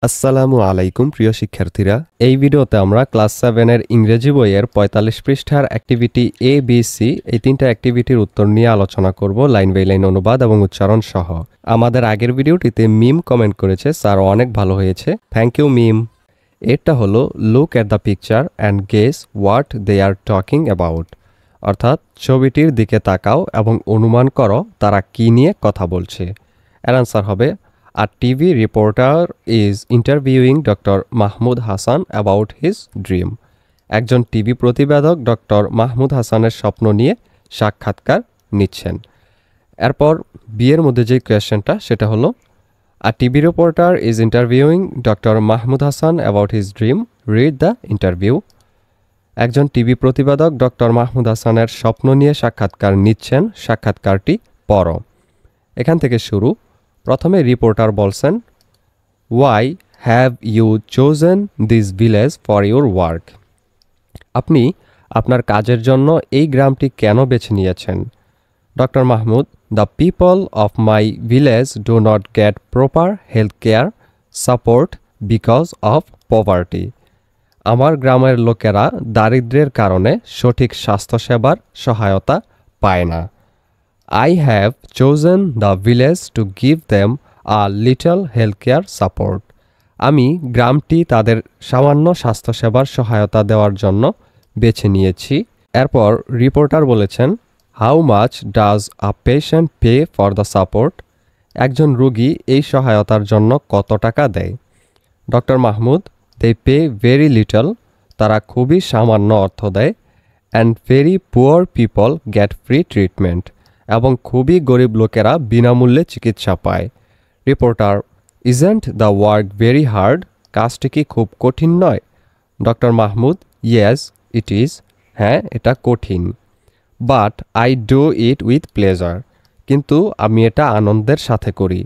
আসসালামু আলাইকুম প্রিয় শিক্ষার্থীরা, এই ভিডিওতে আমরা ক্লাস 7 এর ইংরেজি বইয়ের 45 পৃষ্ঠার অ্যাক্টিভিটি এ বি সি এই তিনটা অ্যাক্টিভিটির উত্তর নিয়ে আলোচনা করব লাইন বাই লাইন অনুবাদ এবং উচ্চারণ সহ। আমাদের আগের ভিডিওটিতে মিম কমেন্ট করেছে, স্যার অনেক ভালো হয়েছে, থ্যাংক ইউ মিম। এটা হলো look at the picture and guess what they are talking about, অর্থাৎ ছবিটির দিকে তাকাও এবং অনুমান করো তারা কি নিয়ে কথা বলছে। এর আনসার হবে A TV reporter is interviewing Dr. Mahmoud Hassan about his dream. একজন টিভি প্রতিবেদক ডক্টর মাহমুদ হাসানের স্বপ্ন নিয়ে সাক্ষাৎকার নিচ্ছেন। এরপর বিয়ের মধ্যে যে কোয়েশ্চেনটা সেটা হলো A TV reporter is interviewing Dr. Mahmoud Hassan about his dream. Read the interview. একজন টিভি প্রতিবেদক ডক্টর মাহমুদ হাসানের স্বপ্ন নিয়ে সাক্ষাৎকার নিচ্ছেন, সাক্ষাৎকারটি পড়ো। এখান থেকে শুরু। প্রথমে রিপোর্টার বলছেন, why have you chosen this village for your work? আপনি আপনার কাজের জন্য এই গ্রামটি কেন বেছে নিয়েছেন? Doctor Mahmud, the people of my village do not get proper health care support because of poverty. আমার গ্রামের লোকেরা দারিদ্র্যের কারণে সঠিক স্বাস্থ্যসেবার সহায়তা পায় না। I have chosen the village to give them a little healthcare support. আমি গ্রামটি তাদের সামান্য স্বাস্থ্যসেবার সহায়তা দেওয়ার জন্য বেছে নিয়েছি। এরপর রিপোর্টার বলেছেন, how much does a patient pay for the support? একজন রোগী এই সহায়তার জন্য কত টাকা দেয়? Doctor Mahmud, they pay very little, তারা খুবই সামান্য অর্থ দেয়। And very poor people get free treatment, এবং খুবই গরিব লোকেরা বিনামূল্যে চিকিৎসা পায়। Reporter, isn't the work very hard? কাজটি কি খুব কঠিন নয়? Doctor Mahmud, yes it is, হ্যাঁ এটা কঠিন। But I do it with pleasure, কিন্তু আমি এটা আনন্দের সাথে করি।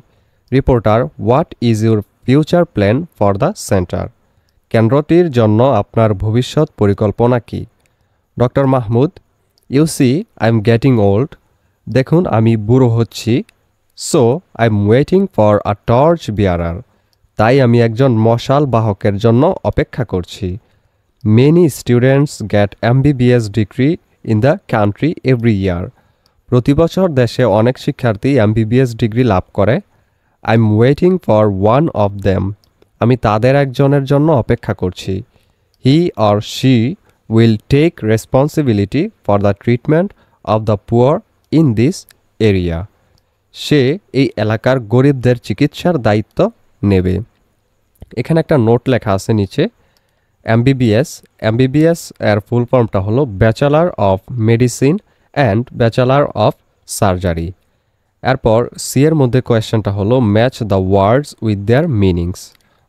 Reporter, what is your future plan for the centre? কেন্দ্রটির জন্য আপনার ভবিষ্যৎ পরিকল্পনা কি? Doctor Mahmud, you see I am getting old, দেখুন আমি বুড়ো হচ্ছি। So I am waiting for a torch bearer, তাই আমি একজন মশাল বাহকের জন্য অপেক্ষা করছি। Many students get MBBS degree in the country every year, প্রতি বছর দেশে অনেক শিক্ষার্থী MBBS ডিগ্রি লাভ করে। I am waiting for one of them, আমি তাদের একজনের জন্য অপেক্ষা করছি। He or she will take responsibility for the treatment of the poor in this area, সে এই এলাকার গরিবদের চিকিৎসার দায়িত্ব নেবে। এখানে একটা নোট লেখা আছে নিচে, MBBS এর ফুল ফর্মটা হলো bachelor of medicine and bachelor of surgery. এরপর সি এর মধ্যে কোয়েশ্চেনটা হলো match the words with their meanings,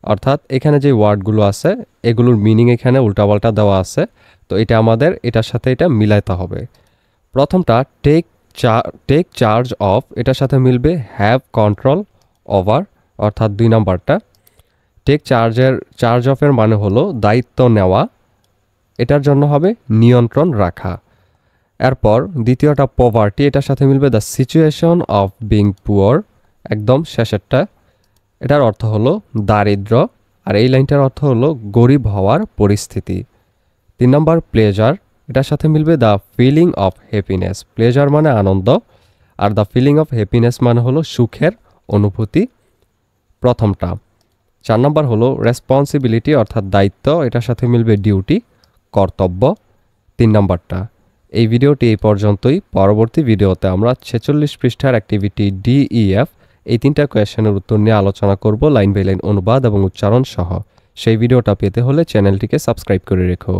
অর্থাৎ এখানে যে ওয়ার্ডগুলো আছে এগুলোর মিনিং এখানে উল্টাপাল্টা দেওয়া আছে, তো এটা আমাদের এটার সাথে এটা মিলাইতে হবে। প্রথমটা টেক চার্জ অফ, এটার সাথে মিলবে হ্যাভ কন্ট্রোল ওভার, অর্থাৎ 2 নম্বরটা। টেক চার্জ অফের মানে হলো দায়িত্ব নেওয়া, এটার জন্য হবে নিয়ন্ত্রণ রাখা। এরপর দ্বিতীয়টা পভার্টি, এটার সাথে মিলবে the situation of being poor, একদম শেষেরটা, এটার অর্থ হলো দারিদ্র্য, আর এই লাইনটার অর্থ হলো গরিব হওয়ার পরিস্থিতি। 3 নম্বর প্লেজার, এটার সাথে মিলবে the feeling of happiness, pleasure মানে আনন্দ, আর দ্য ফিলিং অফ হ্যাপিনেস মানে হলো সুখের অনুভূতি, প্রথমটা। 4 নম্বর হলো রেসপন্সিবিলিটি অর্থাৎ দায়িত্ব, এটার সাথে মিলবে ডিউটি কর্তব্য, 3 নম্বরটা। এই ভিডিওটি এই পর্যন্তই। পরবর্তী ভিডিওতে আমরা 46 পৃষ্ঠার অ্যাক্টিভিটি DEF এই 3টা কোয়েশ্চেনের উত্তর নিয়ে আলোচনা করব লাইন বাই লাইন অনুবাদ এবং উচ্চারণ সহ। সেই ভিডিওটা পেতে হলে চ্যানেলটিকে সাবস্ক্রাইব করে রেখো।